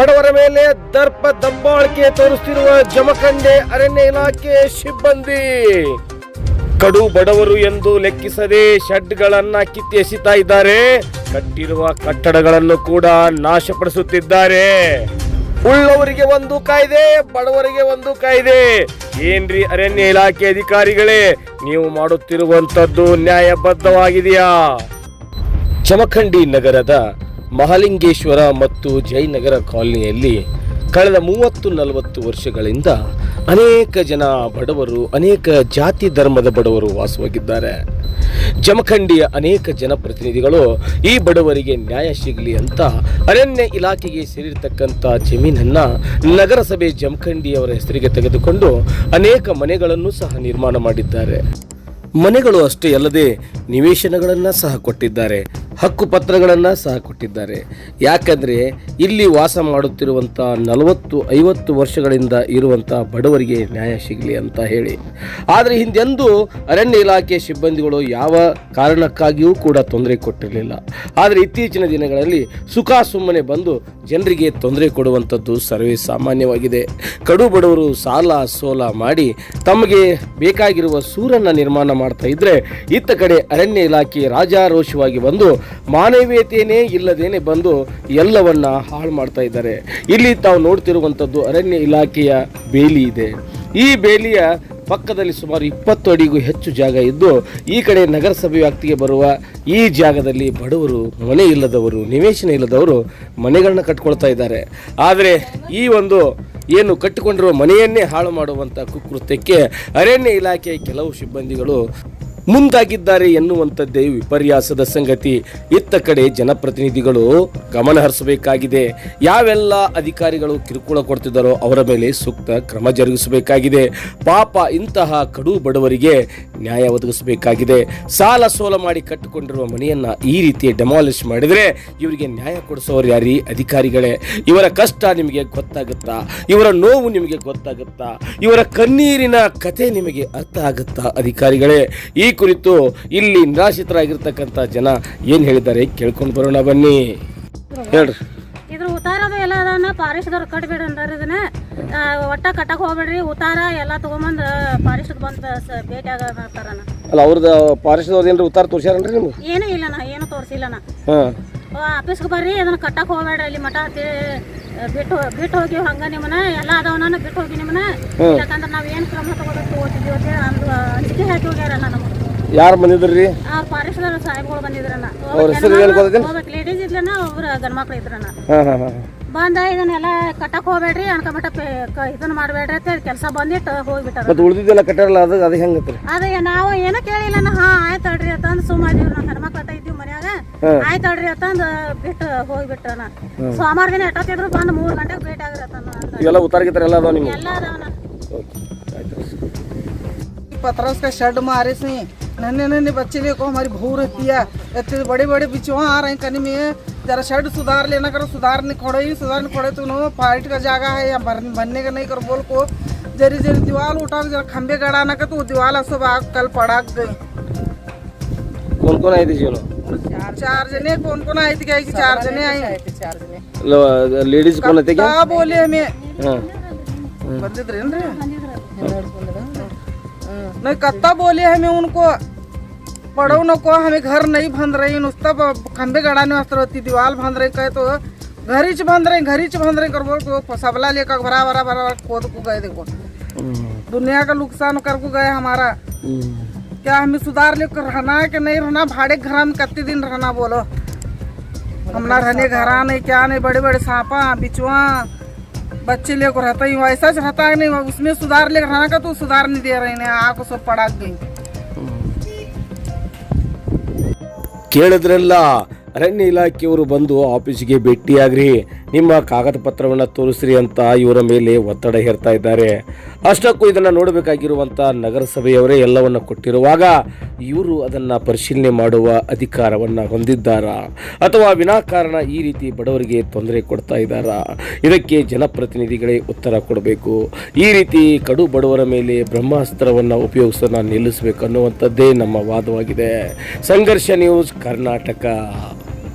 ಬಡವರ ಮೇಲೆ ದರ್ಪ ದಬ್ಬಾಳಿಕೆ ತೋರಿಸುತ್ತಿರುವ ಜಮಖಂಡಿ ಅರಣ್ಯ ಇಲಾಖೆ ಸಿಬ್ಬಂದಿ. ಕಡು ಬಡವರು ಎಂದು ಲೆಕ್ಕಿಸದೆ ಶೆಡ್ಗಳನ್ನ ಕಿತ್ತಿ ಎಸಿತಾ ಇದ್ದಾರೆ. ಕಟ್ಟಿರುವ ಕಟ್ಟಡಗಳನ್ನು ಕೂಡ ನಾಶಪಡಿಸುತ್ತಿದ್ದಾರೆ. ಉಳ್ಳವರಿಗೆ ಒಂದು ಕಾಯ್ದೆ, ಬಡವರಿಗೆ ಒಂದು ಕಾಯ್ದೆ. ಏನ್ರಿ ಅರಣ್ಯ ಇಲಾಖೆ ಅಧಿಕಾರಿಗಳೇ, ನೀವು ಮಾಡುತ್ತಿರುವಂತದ್ದು ನ್ಯಾಯಬದ್ಧವಾಗಿದೆಯಾ? ಜಮಖಂಡಿ ನಗರದ ಮಹಾಲಿಂಗೇಶ್ವರ ಮತ್ತು ಜಯನಗರ ಕಾಲನಿಯಲ್ಲಿ ಕಳೆದ 30-40 ವರ್ಷಗಳಿಂದ ಅನೇಕ ಜನ ಬಡವರು, ಅನೇಕ ಜಾತಿ ಧರ್ಮದ ಬಡವರು ವಾಸವಾಗಿದ್ದಾರೆ. ಜಮಖಂಡಿಯ ಅನೇಕ ಜನಪ್ರತಿನಿಧಿಗಳು ಈ ಬಡವರಿಗೆ ನ್ಯಾಯ ಸಿಗಲಿ ಅಂತ ಅರಣ್ಯ ಇಲಾಖೆಗೆ ಸೇರಿರ್ತಕ್ಕಂಥ ಜಮೀನನ್ನು ನಗರಸಭೆ ಜಮಖಂಡಿಯವರ ಹೆಸರಿಗೆ ತೆಗೆದುಕೊಂಡು ಅನೇಕ ಮನೆಗಳನ್ನು ಸಹ ನಿರ್ಮಾಣ ಮಾಡಿದ್ದಾರೆ. ಮನೆಗಳು ಅಷ್ಟೇ ಅಲ್ಲದೆ ನಿವೇಶನಗಳನ್ನು ಸಹ ಕೊಟ್ಟಿದ್ದಾರೆ, ಹಕ್ಕು ಪತ್ರಗಳನ್ನು ಸಹ ಕೊಟ್ಟಿದ್ದಾರೆ. ಯಾಕಂದರೆ ಇಲ್ಲಿ ವಾಸ ಮಾಡುತ್ತಿರುವಂಥ 40-50 ವರ್ಷಗಳಿಂದ ಇರುವಂಥ ಬಡವರಿಗೆ ನ್ಯಾಯ ಸಿಗಲಿ ಅಂತ ಹೇಳಿ. ಆದರೆ ಹಿಂದೆಂದೂ ಅರಣ್ಯ ಇಲಾಖೆ ಸಿಬ್ಬಂದಿಗಳು ಯಾವ ಕಾರಣಕ್ಕಾಗಿಯೂ ಕೂಡ ತೊಂದರೆ ಕೊಟ್ಟಿರಲಿಲ್ಲ. ಆದರೆ ಇತ್ತೀಚಿನ ದಿನಗಳಲ್ಲಿ ಸುಖ ಸುಮ್ಮನೆ ಬಂದು ಜನರಿಗೆ ತೊಂದರೆ ಕೊಡುವಂಥದ್ದು ಸರ್ವೇ ಸಾಮಾನ್ಯವಾಗಿದೆ. ಕಡು ಬಡವರು ಸಾಲ ಸೋಲ ಮಾಡಿ ತಮಗೆ ಬೇಕಾಗಿರುವ ಸೂರನ್ನು ನಿರ್ಮಾಣ ಮಾಡ್ತಾ ಇದ್ರೆ, ಇತ್ತ ಕಡೆ ಅರಣ್ಯ ಇಲಾಖೆ ರಾಜಾರೋಷವಾಗಿ ಬಂದು ಮಾನವೀಯತೆಯೇ ಇಲ್ಲದೇನೆ ಬಂದು ಎಲ್ಲವನ್ನ ಹಾಳು ಮಾಡ್ತಾ ಇದ್ದಾರೆ. ಇಲ್ಲಿ ತಾವು ನೋಡ್ತಿರುವಂಥದ್ದು ಅರಣ್ಯ ಇಲಾಖೆಯ ಬೇಲಿ ಇದೆ. ಈ ಬೇಲಿಯ ಪಕ್ಕದಲ್ಲಿ ಸುಮಾರು 20 ಅಡಿಗೂ ಹೆಚ್ಚು ಜಾಗ ಇದ್ದು, ಈ ಕಡೆ ನಗರಸಭೆ ವ್ಯಾಪ್ತಿಗೆ ಬರುವ ಈ ಜಾಗದಲ್ಲಿ ಬಡವರು, ಮನೆ ಇಲ್ಲದವರು, ನಿವೇಶನ ಇಲ್ಲದವರು ಮನೆಗಳನ್ನ ಕಟ್ಕೊಳ್ತಾ ಇದ್ದಾರೆ. ಆದರೆ ಈ ಒಂದು ಏನು ಕಟ್ಟಿಕೊಂಡಿರುವ ಮನೆಯನ್ನೇ ಹಾಳು ಮಾಡುವಂಥ ಕುಕೃತ್ಯಕ್ಕೆ ಅರಣ್ಯ ಇಲಾಖೆಯ ಕೆಲವು ಸಿಬ್ಬಂದಿಗಳು ಮುಂದಾಗಿದ್ದಾರೆ ಎನ್ನುವಂಥದ್ದೇ ವಿಪರ್ಯಾಸದ ಸಂಗತಿ. ಇತ್ತ ಕಡೆ ಜನಪ್ರತಿನಿಧಿಗಳು ಗಮನ ಹರಿಸಬೇಕಾಗಿದೆ. ಯಾವೆಲ್ಲ ಅಧಿಕಾರಿಗಳು ಕಿರುಕುಳ ಕೊಡ್ತಿದ್ದಾರೋ ಅವರ ಮೇಲೆ ಸೂಕ್ತ ಕ್ರಮ ಜರುಗಿಸಬೇಕಾಗಿದೆ. ಪಾಪ ಇಂತಹ ಕಡು ಬಡವರಿಗೆ ನ್ಯಾಯ ಒದಗಿಸಬೇಕಾಗಿದೆ. ಸಾಲ ಸೋಲ ಮಾಡಿ ಕಟ್ಟಿಕೊಂಡಿರುವ ಮನೆಯನ್ನ ಈ ರೀತಿ ಡೆಮಾಲಿಷ್ ಮಾಡಿದರೆ ಇವರಿಗೆ ನ್ಯಾಯ ಕೊಡಿಸೋರು ಯಾರೀ? ಅಧಿಕಾರಿಗಳೇ. ಇವರ ಕಷ್ಟ ನಿಮಗೆ ಗೊತ್ತಾಗುತ್ತಾ? ಇವರ ನೋವು ನಿಮಗೆ ಗೊತ್ತಾಗುತ್ತಾ? ಇವರ ಕಣ್ಣೀರಿನ ಕತೆ ನಿಮಗೆ ಅರ್ಥ ಆಗುತ್ತಾ? ಅಧಿಕಾರಿಗಳೇ, ಈ ಕುರಿತು ಇಲ್ಲಿ ನಿರಾಶ್ರಿತರಾಗಿರ್ತಕ್ಕಂಥ ಜನ ಏನ್ ಹೇಳಿದ್ದಾರೆ ಕೇಳ್ಕೊಂಡು ಬರೋಣ ಬನ್ನಿ. ಹೇಳ್ರಿ. ಇದ್ರ ಉತ್ತಾರದ ಎಲ್ಲ ಅದನ್ನ ಫಾರೆಸ್ಟ್ದವ್ರು ಕಟ್ಬೇಡ್ರಿ ಅಂದಾರ. ಇದನ್ನ ಒಟ್ಟ ಕಟ್ಟಕ್ ಹೋಗ್ಬೇಡ್ರಿ, ಉತ್ತಾರ ಎಲ್ಲ ತಗೊಂಬಂದ್ ಫಾರೆಸ್ಟ್ ಬಂದ್ ಭೇಟಿ ಆಗತಾರ. ಅಲ್ಲ, ಅವ್ರದ್ದು ಫಾರೆಸ್ಟ್ ಅವ್ರದ್ದು ಏನ್ರಿ ಉತ್ತಾರ ತೋರ್ಸ್ಯಾರನ್ರಿ ನಿಮ್ಗೆ? ಏನೂ ಇಲ್ಲನ, ಏನು ತೋರ್ಸಿಲ್ಲನ. ಆಫೀಸ್ಗೆ ಬರ್ರಿ, ಇದನ್ನ ಕಟ್ಟಕ್ ಹೋಗ್ಬೇಡ್ರಿ, ಅಲ್ಲಿ ಮಠ ಬಿಟ್ಟು ಹೋಗಿ ಹಂಗ ನಿಮ್ಮನ್ನ ಎಲ್ಲ ಅದವನ್ನ ಬಿಟ್ಟು ಹೋಗಿ ನಿಮ್ಮನ್ನ. ಯಾಕಂದ್ರೆ ನಾವ್ ಏನ್ ಕ್ರಮ ತಗೋಬೇಕು ಓದಿದ್ವಿ ಅಂತ ಅಂಜಿಕೆ ಹಾಕಿ ಹೋಗ್ಯಾರಲ್ಲ. ನಮ್ಗೆ ಯಾರು ಬಂದಿದ್ರಿ? ಫಾರೆಸ್ಟ್ ಸಾಹೇಬ್ಗಳು ಬಂದಿದ್ರಣ್ಣ. ಲೇಡೀಸ್ ಇದ್ಲನ, ಒಬ್ರು ಗಂಡ್ಮಕ್ಳು ಇದ್ರಣ್ಣ. ಬಂದ ಇದನ್ನೆಲ್ಲ ಕಟ್ಟಕ್ ಹೋಗ್ಬೇಡ್ರಿ, ಅನ್ಕೊಂಬಿಟ್ಟ ಇದನ್ನ ಮಾಡ್ಬೇಡ್ರಿ ಅಂತ ಕೆಲಸ ಬಂದಿಟ್ಟು ಹೋಗ್ಬಿಟ್ಟಾರ. ಉಳಿದಿದ್ದೆಲ್ಲ ಕಟ್ಟಾರಲ್ಲ, ಅದು ಹೆಂಗತ್ರಿ? ಅದೇ ನಾವು ಏನೋ ಕೇಳಿಲ್ಲ. ಆಯ್ತಳ್ರಿ ಅಂತಂದ್ ಸುಮ್ಮನೆ ನಾವು ಹೆಣ್ಮಕ್ಳು ಇದ್ದೀವಿ ಮನ್ಯಾಗ. ಆಯ್ತಳ್ರಿ ಅಂತಂದ್ ಬಿಟ್ಟು ಹೋಗ್ಬಿಟ್ಟನ. ಸೋಮವಾರ ದಿನ ಎಟ್ಟೋತಿದ್ರು ಬಂದು 3 ಗಂಟೆಗೆ ಭೇಟಿ ಆಗಿರತ್ತ. ಎಲ್ಲ ಉತ್ತಾರ ಗಿತ್ತಾರ ಎಲ್ಲ ಅದಾವ ನಿಮ್ಗೆ? ಎಲ್ಲ ಅದಾವನ. पतरस का शेड मारे से नन्हे नन्हे बच्चे देखो हमारी भू रहती है, इतने बड़े बड़े बिचवा आ रहे हैं कनी में. जरा शेड सुधार लेना करो. सुधार नहीं खोड़े तो नो फाइट का जगह है या बनने का नहीं करो बोल को. जरी जरी दीवार उठा जरा खंबे गड़ाना का, तो दीवार सब आग कल पड़ा गई. कौन आई थी? 4 जने. कौन आई थी? क्या 4 जने आई? 4 जने लेडीज कौन थे? क्या बोले हमें बंदिद्रे नहीं कत्ता बोले हमें उनको पढ़ो न को. हमें घर नहीं बंद रही, नुस्ता खंबे गड़ाने वास्ते रहती. दीवार बंद रही कहे तो घरीच बंद रही कर बोल को सबला लेकर भरा भरा भरा खोद को गए. देखो दुनिया का नुकसान कर को गए हमारा. क्या हमें सुधार लेकर रहना है कि नहीं रहना? भाड़े घर में कितने दिन रहना बोलो? हमना रहने घरा नहीं, क्या नहीं, बड़े बड़े सांपा बिचवा बच्चे लेकर रहता ही वैसा रहता है नहीं. उसमें सुधार लेकर रहना का, तो सुधार नहीं दे रहे हैं. आपको सब पड़ा गई. ಕೇಳಿದ್ರಲ್ಲ, ಅರಣ್ಯ ಇಲಾಖೆಯವರು ಬಂದು ಆಫೀಸಿಗೆ ಭೇಟಿಯಾಗ್ರಿ, ನಿಮ್ಮ ಕಾಗದ ಪತ್ರವನ್ನು ತೋರಿಸ್ರಿ ಅಂತ ಇವರ ಮೇಲೆ ಒತ್ತಡ ಹೇರ್ತಾ ಇದ್ದಾರೆ. ಅಷ್ಟಕ್ಕೂ ಇದನ್ನು ನೋಡಬೇಕಾಗಿರುವಂಥ ನಗರಸಭೆಯವರೇ ಎಲ್ಲವನ್ನು ಕೊಟ್ಟಿರುವಾಗ ಇವರು ಅದನ್ನು ಪರಿಶೀಲನೆ ಮಾಡುವ ಅಧಿಕಾರವನ್ನು ಹೊಂದಿದ್ದಾರಾ, ಅಥವಾ ವಿನಾಕಾರಣ ಈ ರೀತಿ ಬಡವರಿಗೆ ತೊಂದರೆ ಕೊಡ್ತಾ ಇದ್ದಾರಾ? ಇದಕ್ಕೆ ಜನಪ್ರತಿನಿಧಿಗಳೇ ಉತ್ತರ ಕೊಡಬೇಕು. ಈ ರೀತಿ ಕಡು ಬಡವರ ಮೇಲೆ ಬ್ರಹ್ಮಾಸ್ತ್ರವನ್ನು ಉಪಯೋಗಿಸೋದನ್ನು ನಿಲ್ಲಿಸಬೇಕು ಅನ್ನುವಂಥದ್ದೇ ನಮ್ಮ ವಾದವಾಗಿದೆ. ಸಂಘರ್ಷ ನ್ಯೂಸ್ ಕರ್ನಾಟಕ.